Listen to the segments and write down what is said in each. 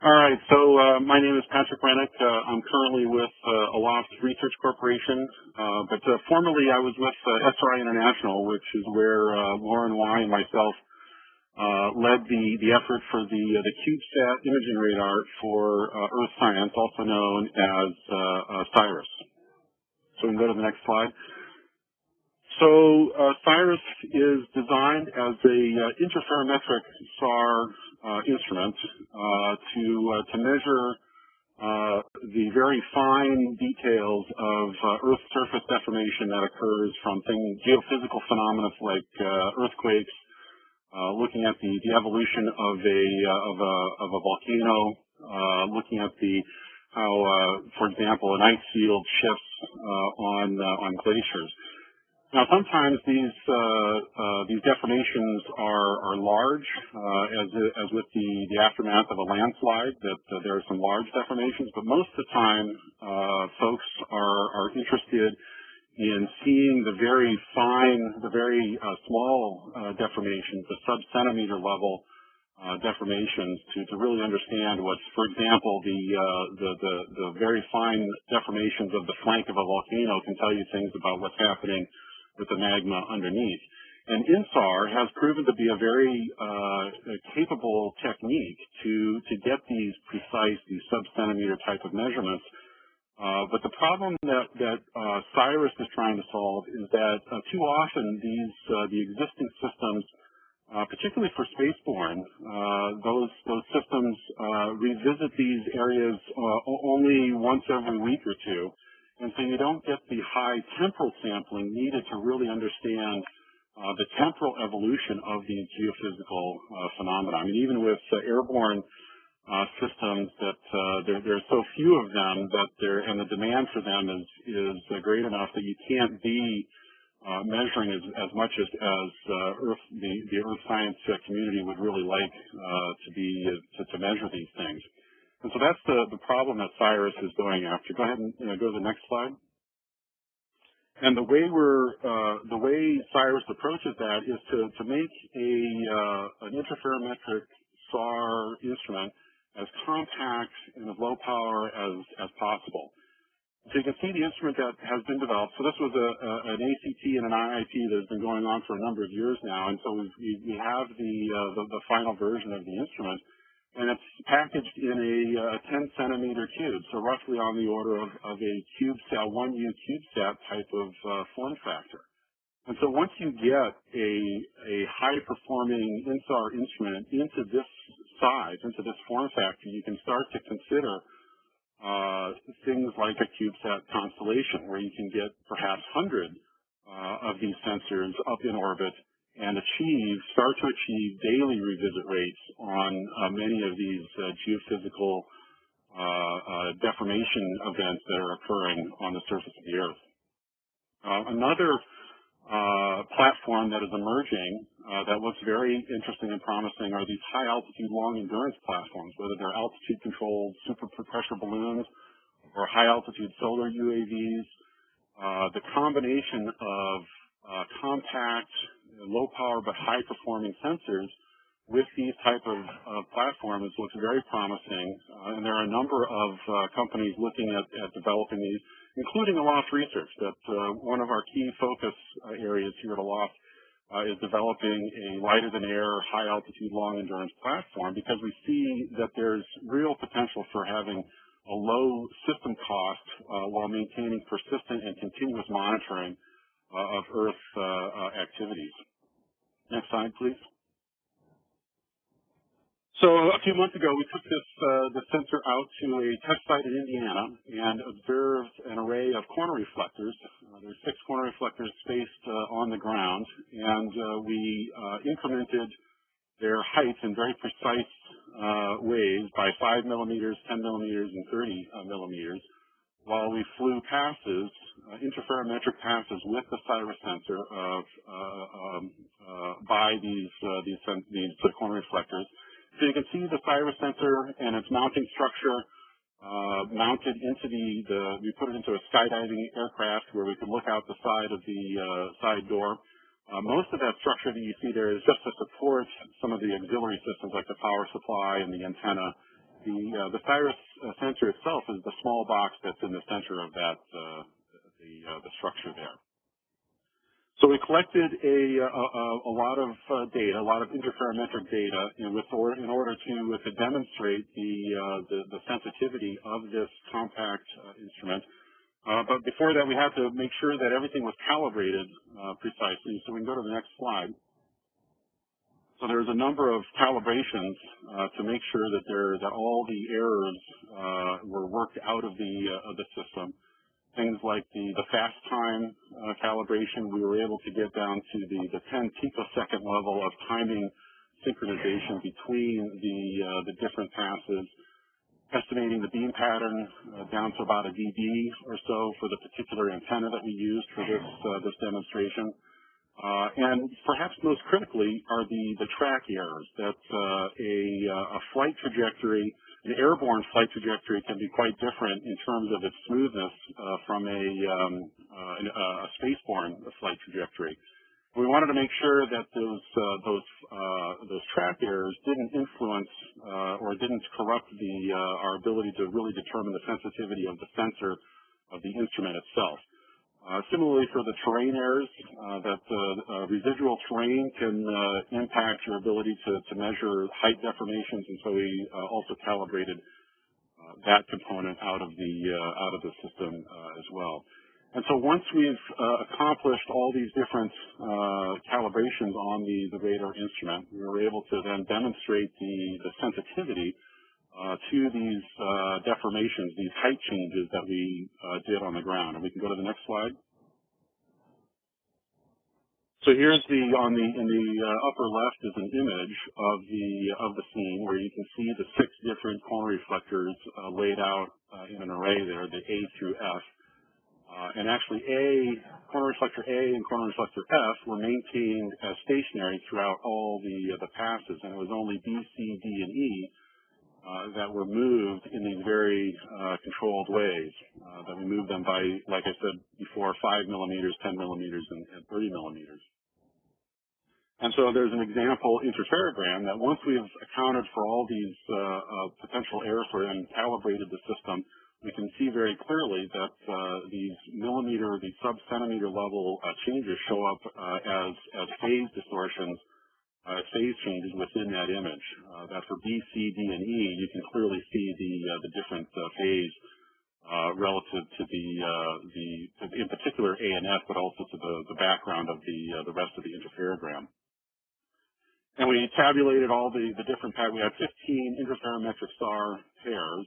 All right, so my name is Patrick Rennich. I'm currently with Aloft Research Corporation, but formerly I was with SRI International, which is where Lauren Y. and myself led the effort for the CubeSat imaging radar for Earth science, also known as CIRES. So we can go to the next slide. So CIRES is designed as a interferometric SAR instrument to measure the very fine details of Earth's surface deformation that occurs from geophysical phenomena like earthquakes, looking at the evolution of a volcano, looking at how, for example, an ice field shifts on glaciers. Now, sometimes these deformations are large, as with the aftermath of a landslide, that there are some large deformations. But most of the time, folks are interested in seeing the very fine, the very small deformations, the sub-centimeter level deformations, to really understand what's, for example, the very fine deformations of the flank of a volcano can tell you things about what's happening with the magma underneath. And INSAR has proven to be a very capable technique to get these precise, these sub-centimeter type of measurements. But the problem that CIRES is trying to solve is that too often the existing systems, particularly for spaceborne, those systems revisit these areas only once every week or two. And so you don't get the high temporal sampling needed to really understand the temporal evolution of these geophysical phenomena. I mean, even with airborne systems, that there are so few of them and the demand for them is great enough that you can't be measuring as much as the Earth science community would really like to measure these things. And so that's the problem that CIRES is going after. Go ahead and go to the next slide. And the way CIRES approaches that is to make an interferometric SAR instrument as compact and as low power as possible. So you can see the instrument that has been developed. So this was an ACT and an IIT that has been going on for a number of years now, and so we have the final version of the instrument. And it's packaged in a 10-centimeter cube, so roughly on the order of a CubeSat, 1U CubeSat type of form factor. And so once you get a high-performing INSAR instrument into this size, into this form factor, you can start to consider things like a CubeSat constellation, where you can get perhaps 100 of these sensors up in orbit and start to achieve daily revisit rates on many of these geophysical deformation events that are occurring on the surface of the Earth. Another platform that is emerging that looks very interesting and promising are these high-altitude, long-endurance platforms, whether they're altitude-controlled super-pressure balloons or high-altitude solar UAVs. The combination of compact, low power but high performing sensors with these type of platforms looks very promising, and there are a number of companies looking at developing these, including Aloft Research. That one of our key focus areas here at Aloft is developing a lighter than air, high altitude, long endurance platform, because we see that there's real potential for having a low system cost while maintaining persistent and continuous monitoring of Earth activities. Next slide, please. So a few months ago, we took the sensor out to a test site in Indiana and observed an array of corner reflectors. There's 6 corner reflectors spaced on the ground, and we incremented their height in very precise ways by 5 millimeters, 10 millimeters, and 30 millimeters, while we flew passes, interferometric passes with the CIRES sensor by these corner reflectors. So you can see the CIRES sensor and its mounting structure mounted into we put it into a skydiving aircraft where we could look out the side of the side door. Most of that structure that you see there is just to support some of the auxiliary systems like the power supply and the antenna The CIRES sensor itself is the small box that's in the center of that the structure there. So we collected a lot of data, a lot of interferometric data, in order to demonstrate the sensitivity of this compact instrument. But before that, we had to make sure that everything was calibrated precisely. So we can go to the next slide. So there's a number of calibrations to make sure that all the errors were worked out of the system. Things like the fast time calibration, we were able to get down to the 10 picosecond level of timing synchronization between the different passes, estimating the beam pattern down to about a dB or so for the particular antenna that we used for this demonstration. And perhaps most critically are the track errors. That a flight trajectory, an airborne flight trajectory, can be quite different in terms of its smoothness from a spaceborne flight trajectory. We wanted to make sure that those track errors didn't influence or didn't corrupt our ability to really determine the sensitivity of the sensor of the instrument itself. Similarly, for the terrain errors, residual terrain can impact your ability to measure height deformations, and so we also calibrated that component out of the system as well. And so once we've accomplished all these different calibrations on the radar instrument, we were able to then demonstrate the sensitivity to these deformations, these height changes that we did on the ground. And we can go to the next slide. So here's in the upper left is an image of the scene where you can see the 6 different corner reflectors laid out in an array there, the A through F. And actually corner reflector A and corner reflector F were maintained as stationary throughout all the passes, and it was only B, C, D, and E that were moved in these very controlled ways. That we moved them by, like I said before, 5 millimeters, 10 millimeters, and 30 millimeters. And so there's an example interferogram that once we've accounted for all these potential errors and calibrated the system, we can see very clearly that these sub-centimeter level changes show up as phase distortions, phase changes within that image. That for B, C, D, and E, you can clearly see the different phase relative to in particular A and F, but also to the background of the rest of the interferogram. And we tabulated all the different pairs. We had 15 interferometric star pairs.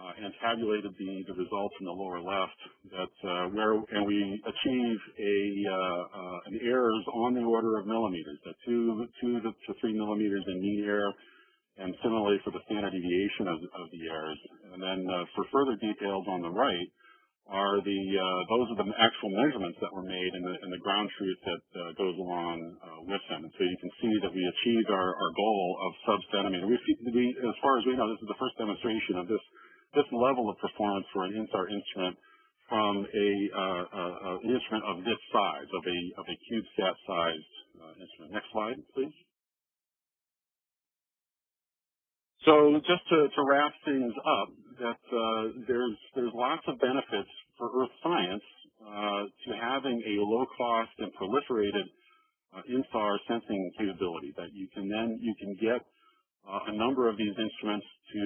And tabulated the results in the lower left. And we achieve an errors on the order of millimeters, that 2 to 3 millimeters in mean error, and similarly for the standard deviation of the errors. And then for further details on the right are those are the actual measurements that were made and the ground truth that goes along with them. And so you can see that we achieved our goal of sub-centimeter. As far as we know, this is the first demonstration of this level of performance for an INSAR instrument from an instrument of this size, of a CubeSat-sized instrument. Next slide, please. So just to wrap things up, that there's lots of benefits for Earth science to having a low-cost and proliferated INSAR sensing capability. That you can get a number of these instruments to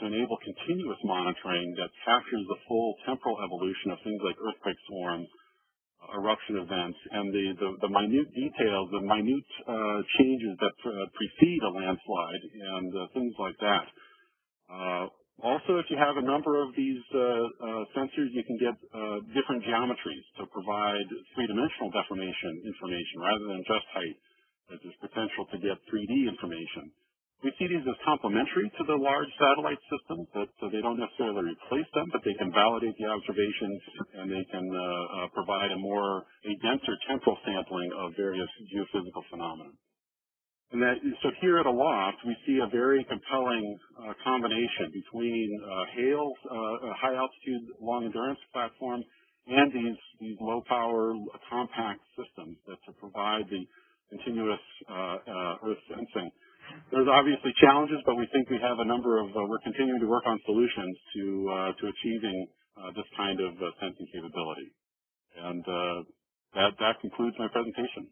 enable continuous monitoring that captures the full temporal evolution of things like earthquake swarms, eruption events, and the minute details, the minute changes that precede a landslide, and things like that. Also, if you have a number of these sensors, you can get different geometries to provide three-dimensional deformation information rather than just height. There's potential to get 3D information. We see these as complementary to the large satellite systems, that they don't necessarily replace them, but they can validate the observations and they can provide a denser temporal sampling of various geophysical phenomena. And so here at Aloft, we see a very compelling combination between HALE, high altitude long endurance platforms, and these low power compact systems that to provide the continuous Earth sensing. there's obviously challenges, but we think we have a number of, we're continuing to work on solutions to achieving this kind of sensing capability. And that concludes my presentation.